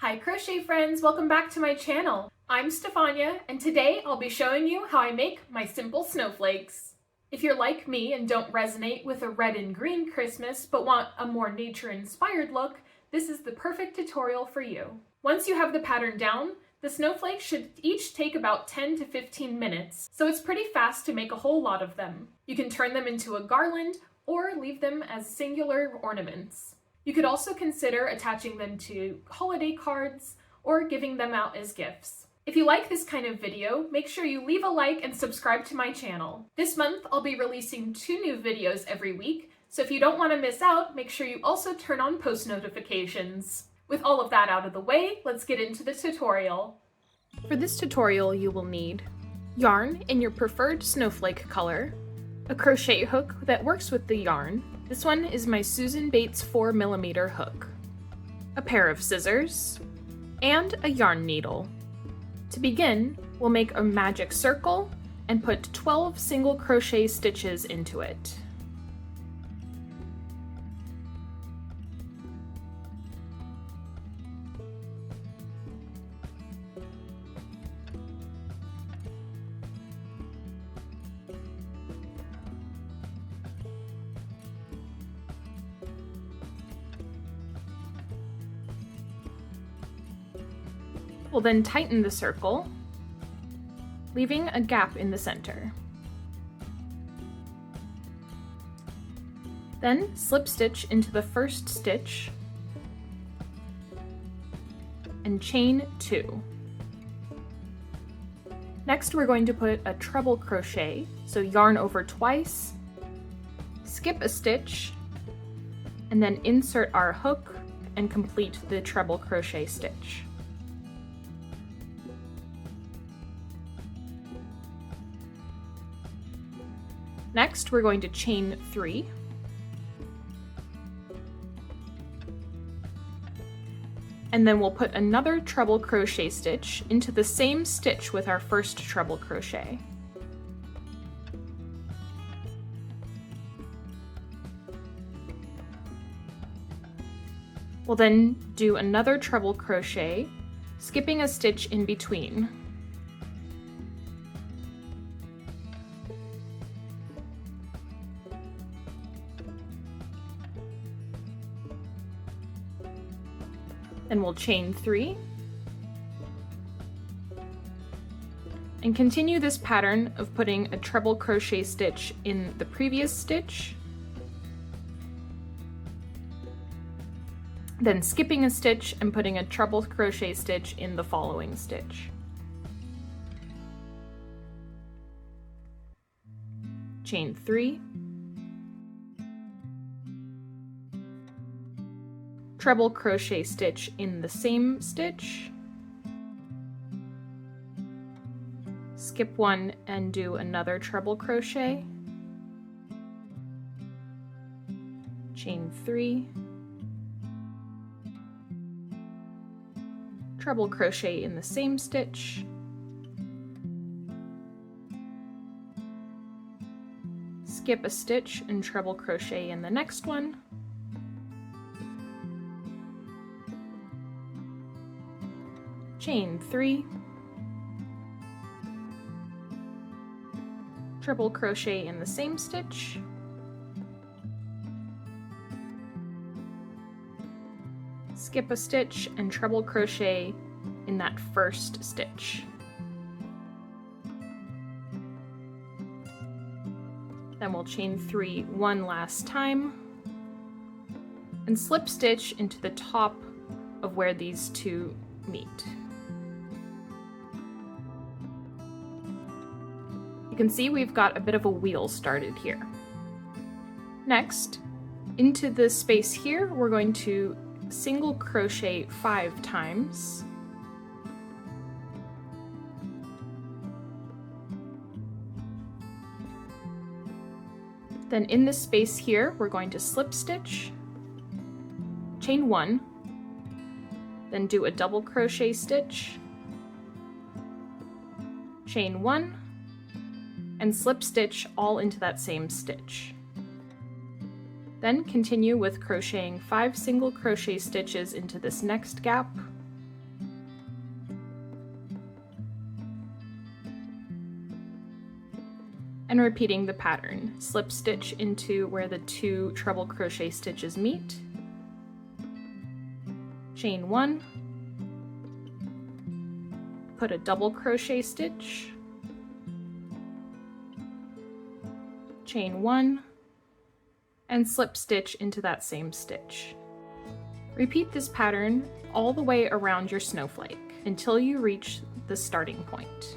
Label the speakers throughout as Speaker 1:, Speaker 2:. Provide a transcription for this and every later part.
Speaker 1: Hi crochet friends, welcome back to my channel. I'm Stefania and today I'll be showing you how I make my simple snowflakes. If you're like me and don't resonate with a red and green Christmas but want a more nature-inspired look, this is the perfect tutorial for you. Once you have the pattern down, the snowflakes should each take about 10 to 15 minutes, so it's pretty fast to make a whole lot of them. You can turn them into a garland or leave them as singular ornaments. You could also consider attaching them to holiday cards or giving them out as gifts. If you like this kind of video, make sure you leave a like and subscribe to my channel. This month, I'll be releasing 2 new videos every week, so if you don't want to miss out, make sure you also turn on post notifications. With all of that out of the way, let's get into the tutorial. For this tutorial, you will need yarn in your preferred snowflake color, a crochet hook that works with the yarn. This one is my Susan Bates 4mm hook, a pair of scissors, and a yarn needle. To begin, we'll make a magic circle and put 12 single crochet stitches into it. We'll then tighten the circle, leaving a gap in the center. Then slip stitch into the first stitch and chain 2. Next, we're going to put a treble crochet, so yarn over twice, skip a stitch, and then insert our hook and complete the treble crochet stitch. Next, we're going to chain 3. And then we'll put another treble crochet stitch into the same stitch with our first treble crochet. We'll then do another treble crochet, skipping a stitch in between. Then we'll chain 3 and continue this pattern of putting a treble crochet stitch in the previous stitch, then skipping a stitch and putting a treble crochet stitch in the following stitch. Chain 3, treble crochet stitch in the same stitch, skip 1 and do another treble crochet, chain 3, treble crochet in the same stitch, skip a stitch and treble crochet in the next one, chain 3, treble crochet in the same stitch, skip a stitch and treble crochet in that first stitch. Then we'll chain 3 one last time and slip stitch into the top of where these two meet. You can see we've got a bit of a wheel started here. Next, into the space here, we're going to single crochet 5 times. Then in this space here, we're going to slip stitch, chain 1, then do a double crochet stitch, chain 1, and slip stitch all into that same stitch. Then continue with crocheting 5 single crochet stitches into this next gap, and repeating the pattern. Slip stitch into where the 2 treble crochet stitches meet, chain 1, put a double crochet stitch, chain 1, and slip stitch into that same stitch. Repeat this pattern all the way around your snowflake until you reach the starting point.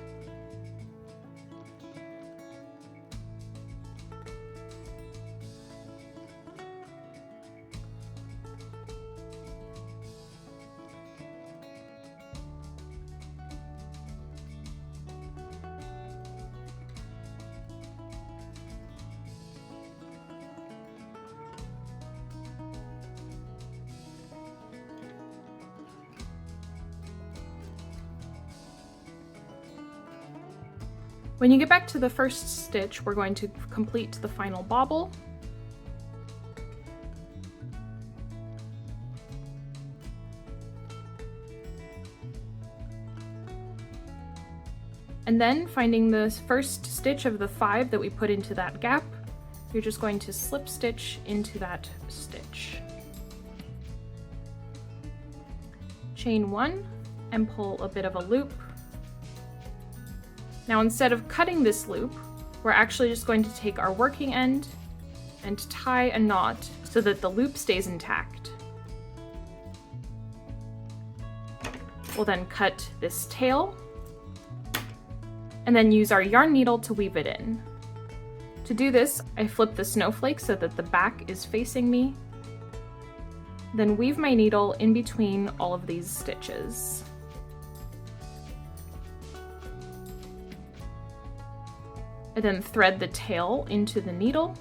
Speaker 1: When you get back to the first stitch, we're going to complete the final bobble. And then finding the first stitch of the 5 that we put into that gap, you're just going to slip stitch into that stitch. Chain 1 and pull a bit of a loop. Now instead of cutting this loop, we're actually just going to take our working end and tie a knot so that the loop stays intact. We'll then cut this tail and then use our yarn needle to weave it in. To do this, I flip the snowflake so that the back is facing me, then weave my needle in between all of these stitches. I then thread the tail into the needle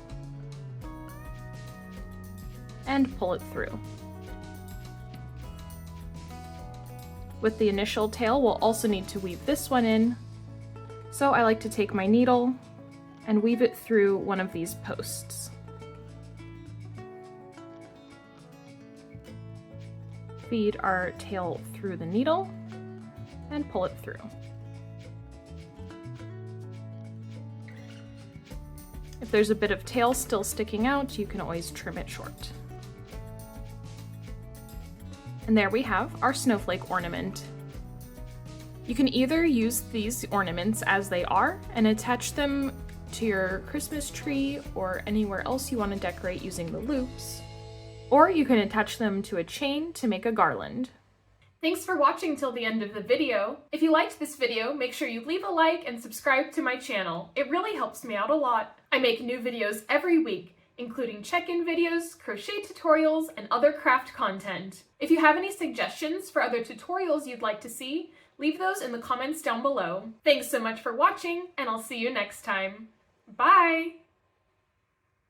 Speaker 1: and pull it through. With the initial tail, we'll also need to weave this one in, so I like to take my needle and weave it through one of these posts. Feed our tail through the needle and pull it through. If there's a bit of tail still sticking out, you can always trim it short. And there we have our snowflake ornament. You can either use these ornaments as they are and attach them to your Christmas tree or anywhere else you want to decorate using the loops, or you can attach them to a chain to make a garland. Thanks for watching till the end of the video. If you liked this video, make sure you leave a like and subscribe to my channel. It really helps me out a lot. I make new videos every week, including check-in videos, crochet tutorials, and other craft content. If you have any suggestions for other tutorials you'd like to see, leave those in the comments down below. Thanks so much for watching, and I'll see you next time. Bye!